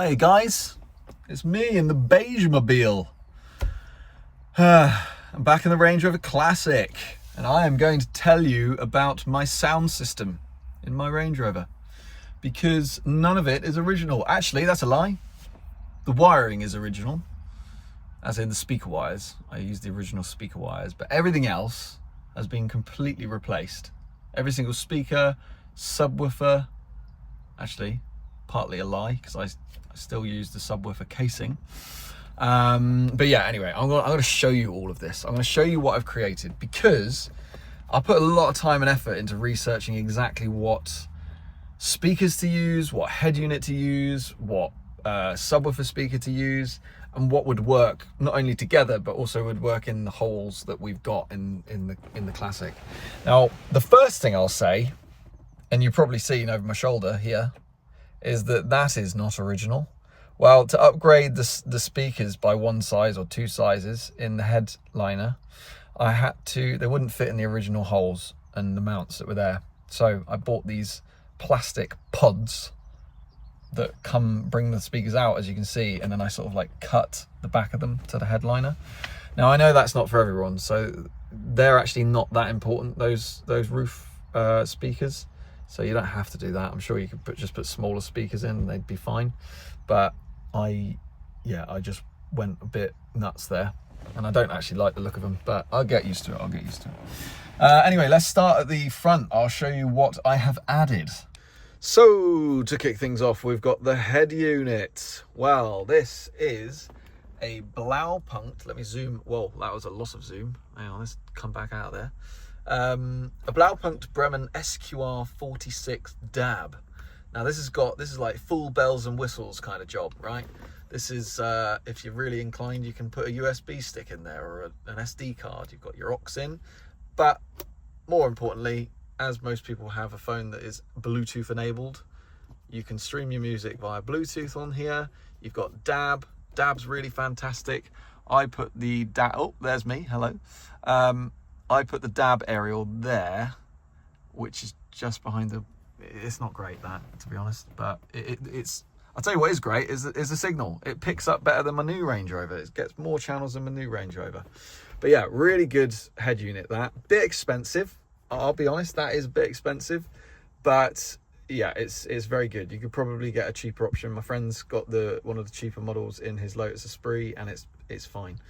Hiya guys, it's me in the beige mobile. I'm back in the Range Rover Classic and I am going to tell you about my sound system in my Range Rover because none of it is original. Actually, that's a lie. The wiring is original, as in the speaker wires. I use the original speaker wires, but everything else has been completely replaced. Every single speaker, subwoofer, actually partly a lie because I still use the subwoofer casing. But yeah, anyway, I'm going to show you all of this. I'm going to show you what I've created because I put a lot of time and effort into researching exactly what speakers to use, what head unit to use, what subwoofer speaker to use, and what would work not only together but also would work in the holes that we've got in the Classic. Now, the first thing I'll say, and you've probably seen over my shoulder here, is that is not original. Well, to upgrade the speakers by one size or two sizes in the headliner, I had to, they wouldn't fit in the original holes and the mounts that were there. So I bought these plastic pods that bring the speakers out, as you can see, and then I sort of like cut the back of them to the headliner. Now I know that's not for everyone, so they're actually not that important, those roof speakers. So you don't have to do that. I'm sure you could just put smaller speakers in and they'd be fine. But I just went a bit nuts there. And I don't actually like the look of them, but I'll get used to it. Anyway, let's start at the front. I'll show you what I have added. So to kick things off, we've got the head unit. Well, this is a Blaupunkt. Let me zoom. Whoa, that was a loss of zoom. Hang on, let's come back out of there. A Blaupunkt Bremen SQR46 DAB. Now this is like full bells and whistles kind of job, right? This is, if you're really inclined, you can put a USB stick in there or an SD card. You've got your aux in, but more importantly, as most people have a phone that is Bluetooth enabled, you can stream your music via Bluetooth on here. You've got DAB. DAB's really fantastic. I put the DAB, oh, there's me, hello. I put the DAB aerial there, which is just behind the, it's not great that, to be honest, but it's, I'll tell you what is great is the signal. It picks up better than my new Range Rover. It gets more channels than my new Range Rover. But yeah, really good head unit that. Bit expensive, I'll be honest, that is a bit expensive, but yeah, it's very good. You could probably get a cheaper option. My friend's got one of the cheaper models in his Lotus Esprit and it's fine.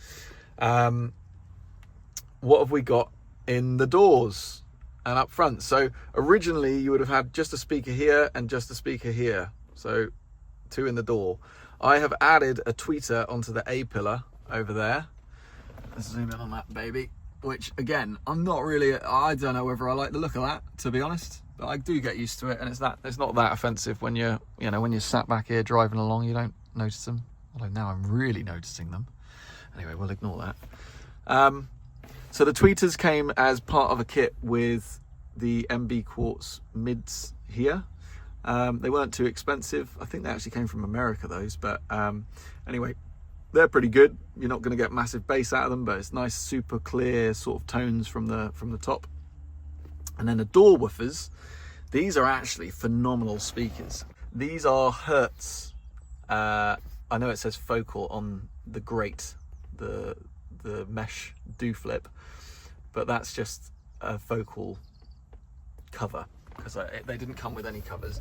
What have we got in the doors and up front? So originally you would have had just a speaker here and just a speaker here. So two in the door. I have added a tweeter onto the A pillar over there. Let's zoom in on that baby, which again, I don't know whether I like the look of that, to be honest, but I do get used to it. And it's not that offensive when you're sat back here driving along, you don't notice them. Although now I'm really noticing them. Anyway, we'll ignore that. So the tweeters came as part of a kit with the MB Quartz mids here. They weren't too expensive. I think they actually came from America, those, but anyway, they're pretty good. You're not going to get massive bass out of them, but it's nice, super clear sort of tones from the top. And then the door woofers, these are actually phenomenal speakers. These are Hertz. I know it says focal on the grate, the mesh do flip, but that's just a focal cover because they didn't come with any covers.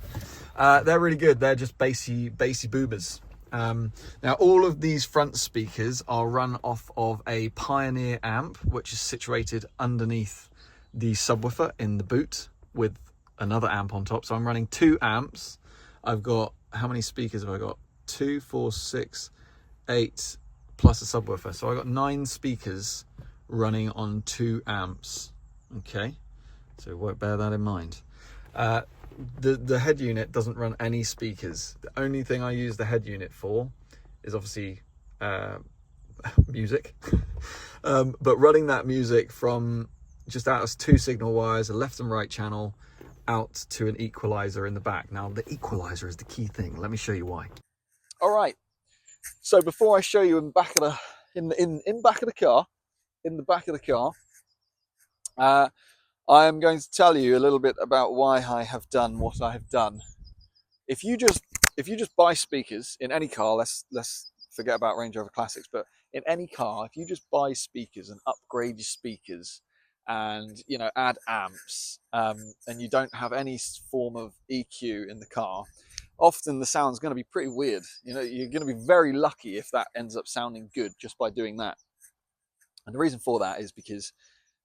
They're really good. They're just bassy boobers. Now all of these front speakers are run off of a Pioneer amp, which is situated underneath the subwoofer in the boot with another amp on top. So I'm running two amps. I've got, how many speakers have I got? 2, 4, 6, 8 plus a subwoofer. So I got 9 speakers running on 2 amps. Okay, so bear that in mind. The head unit doesn't run any speakers. The only thing I use the head unit for is obviously music. But running that music from just out as 2 signal wires, a left and right channel, out to an equalizer in the back. Now the equalizer is the key thing. Let me show you why. All right. So before I show you in the back of the car, I am going to tell you a little bit about why I have done what I have done. If you just if you just buy speakers in any car, let's forget about Range Rover Classics, but in any car, if you just buy speakers and upgrade your speakers and, you know, add amps, and you don't have any form of EQ in the car, often the sound's going to be pretty weird. You know, you're going to be very lucky if that ends up sounding good just by doing that. And the reason for that is because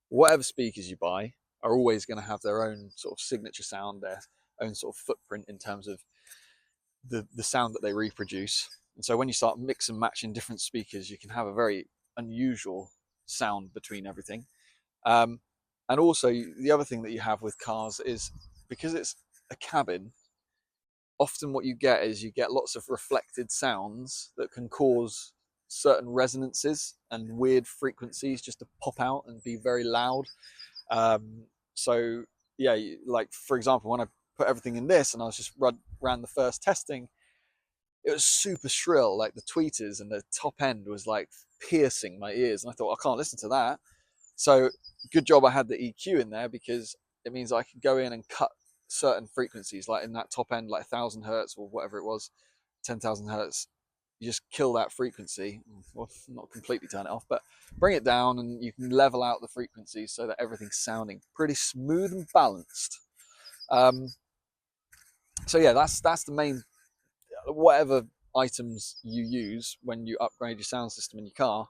whatever speakers you buy are always going to have their own sort of signature sound, their own sort of footprint in terms of the sound that they reproduce. And so when you start mix and matching different speakers, you can have a very unusual sound between everything. And also the other thing that you have with cars is, because it's a cabin, often what you get is you get lots of reflected sounds that can cause certain resonances and weird frequencies just to pop out and be very loud. So yeah, like for example, when I put everything in this and I was just ran the first testing, it was super shrill, like the tweeters, and the top end was like piercing my ears, and I thought, I can't listen to that. So good job I had the EQ in there, because it means I could go in and cut certain frequencies, like in that top end, like 1,000 hertz or whatever it was, 10,000 hertz. You just kill that frequency, well, not completely turn it off, but bring it down, and you can level out the frequencies so that everything's sounding pretty smooth and balanced. So yeah, that's the main. Whatever items you use when you upgrade your sound system in your car,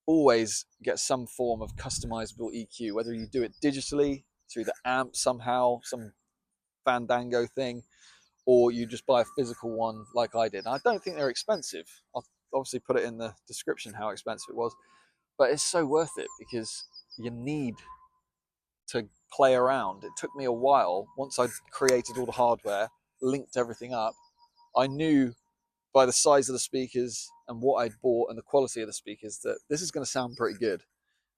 always get some form of customizable EQ, whether you do it digitally through the amp somehow, some fandango thing, or you just buy a physical one like I did. I don't think they're expensive. I'll obviously put it in the description how expensive it was, but it's so worth it because you need to play around. It took me a while. Once I'd created all the hardware, linked everything up, I knew by the size of the speakers and what I'd bought and the quality of the speakers that this is going to sound pretty good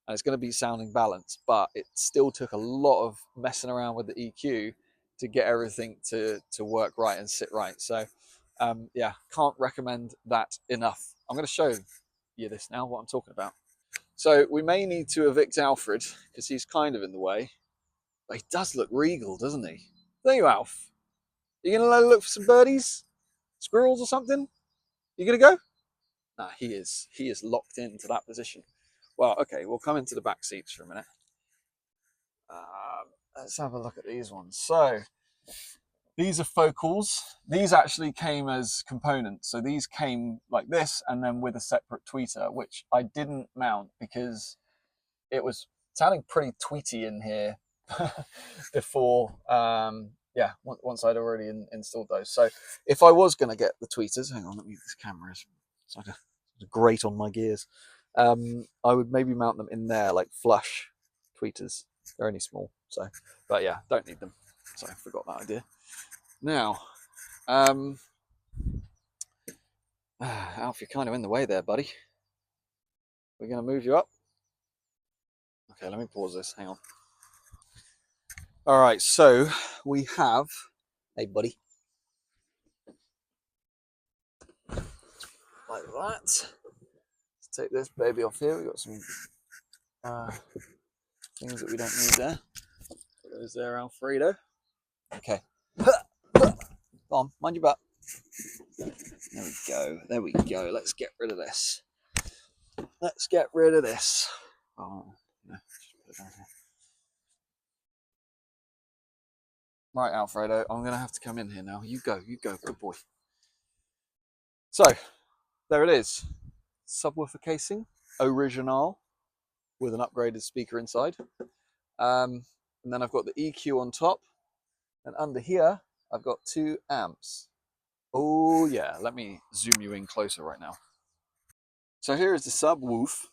and it's going to be sounding balanced. But it still took a lot of messing around with the EQ to get everything to work right and sit right. So yeah, can't recommend that enough. I'm going to show you this now, what I'm talking about. So we may need to evict Alfred because he's kind of in the way, but he does look regal, doesn't he? There you, Alf. You going to look for some birdies, squirrels or something? You going to go? Nah, he is locked into that position. Well, okay, we'll come into the back seats for a minute. Let's have a look at these ones. So these are focals. These actually came as components. So these came like this and then with a separate tweeter, which I didn't mount because it was sounding pretty tweety in here before. Yeah, once I'd already installed those. So if I was going to get the tweeters, hang on, let me get this camera. It's like a grate on my gears. I would maybe mount them in there like flush tweeters. They're only small, so, but yeah, don't need them. So I forgot that idea. Now, Alf, you're kind of in the way there, buddy. We're going to move you up. Okay, let me pause this. Hang on. All right, so we have, hey, buddy, like that. Let's take this baby off here. We've got some things that we don't need there. Put those there, Alfredo. Okay. Come on, mind your butt. There we go. There we go. Let's get rid of this. Let's get rid of this. Oh, no, just put it down here. Right, Alfredo, I'm going to have to come in here now. You go, good boy. So, there it is. Subwoofer casing, original, with an upgraded speaker inside. And then I've got the EQ on top. And under here, I've got 2 amps. Oh yeah, let me zoom you in closer right now. So here is the subwoof.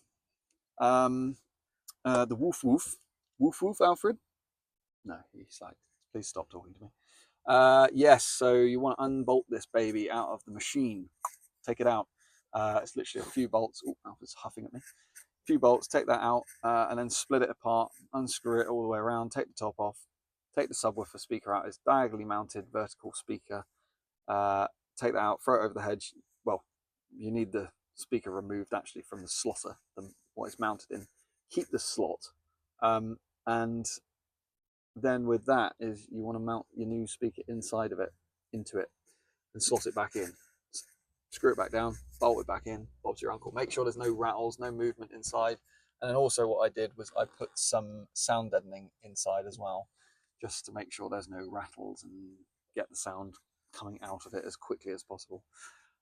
The woof woof. Woof woof, Alfred? No, he's like, please stop talking to me. Yes, so you want to unbolt this baby out of the machine. Take it out. It's literally a few bolts. Oh, Alfred's huffing at me. A few bolts, take that out, and then split it apart, unscrew it all the way around, take the top off, take the subwoofer speaker out. It's diagonally mounted vertical speaker. Take that out, throw it over the hedge. Well, you need the speaker removed actually from the slotter, what it's mounted in. Keep the slot. And then with that is you want to mount your new speaker inside of it, into it. and slot it back in. Screw it back down, bolt it back in, Bob's your uncle. Make sure there's no rattles, no movement inside. And then also what I did was I put some sound deadening inside as well, just to make sure there's no rattles and get the sound coming out of it as quickly as possible.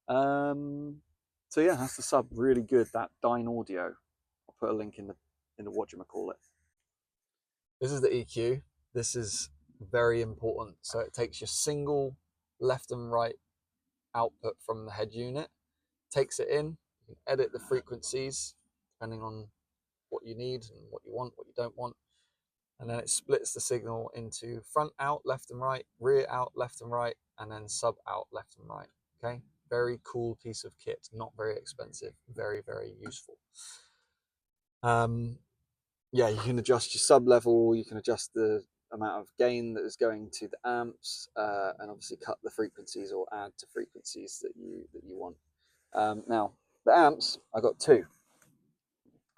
So yeah, that's the sub, really good, that Dynaudio. I'll put a link in the whatchamacallit. This is the EQ. This is very important. So it takes your single left and right output from the head unit, takes it in, you can edit the frequencies depending on what you need and what you want, what you don't want. And then it splits the signal into front out, left and right, rear out, left and right, and then sub out, left and right. Okay, very cool piece of kit, not very expensive, very, very useful. Yeah, you can adjust your sub level, you can adjust the amount of gain that is going to the amps, and obviously cut the frequencies or add to frequencies that you want. Now, the amps, I got two.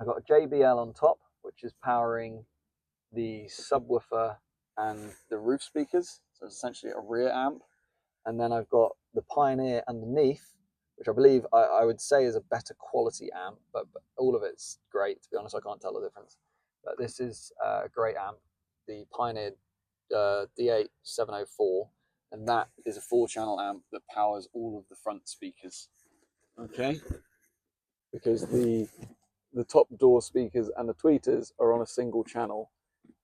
I got a JBL on top, which is powering the subwoofer and the roof speakers, so it's essentially a rear amp. And then I've got the Pioneer underneath, which I believe I would say is a better quality amp, but all of it's great. To be honest, I can't tell the difference. But this is a great amp, the Pioneer D704, and that is a 4-channel amp that powers all of the front speakers. Okay, because the top door speakers and the tweeters are on a single channel.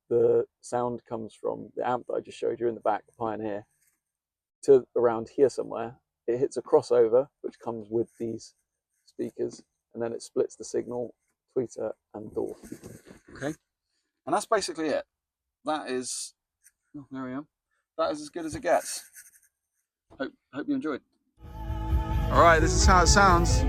The sound comes from the amp that I just showed you in the back, the Pioneer, to around here somewhere. It hits a crossover, which comes with these speakers, and then it splits the signal, tweeter and door. Okay, and that's basically it. That is, oh, there we are. That is as good as it gets. Hope you enjoyed. All right, this is how it sounds.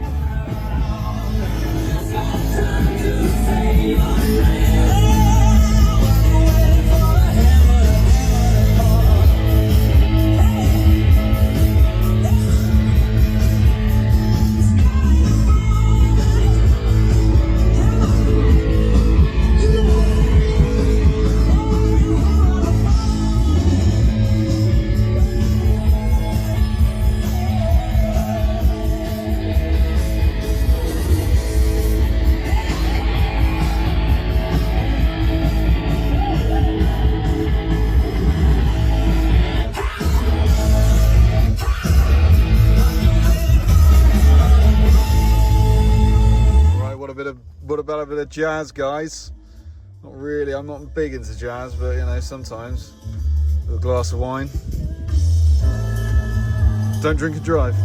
What about a bit of jazz, guys? Not really, I'm not big into jazz, but you know, sometimes with a glass of wine. Don't drink and drive.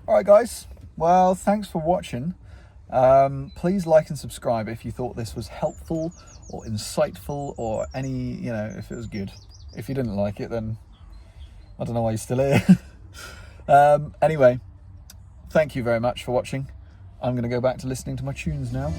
Alright guys, well thanks for watching. Please like and subscribe if you thought this was helpful or insightful or any, you know, if it was good. If you didn't like it, then I don't know why you're still here. Anyway, thank you very much for watching. I'm going to go back to listening to my tunes now.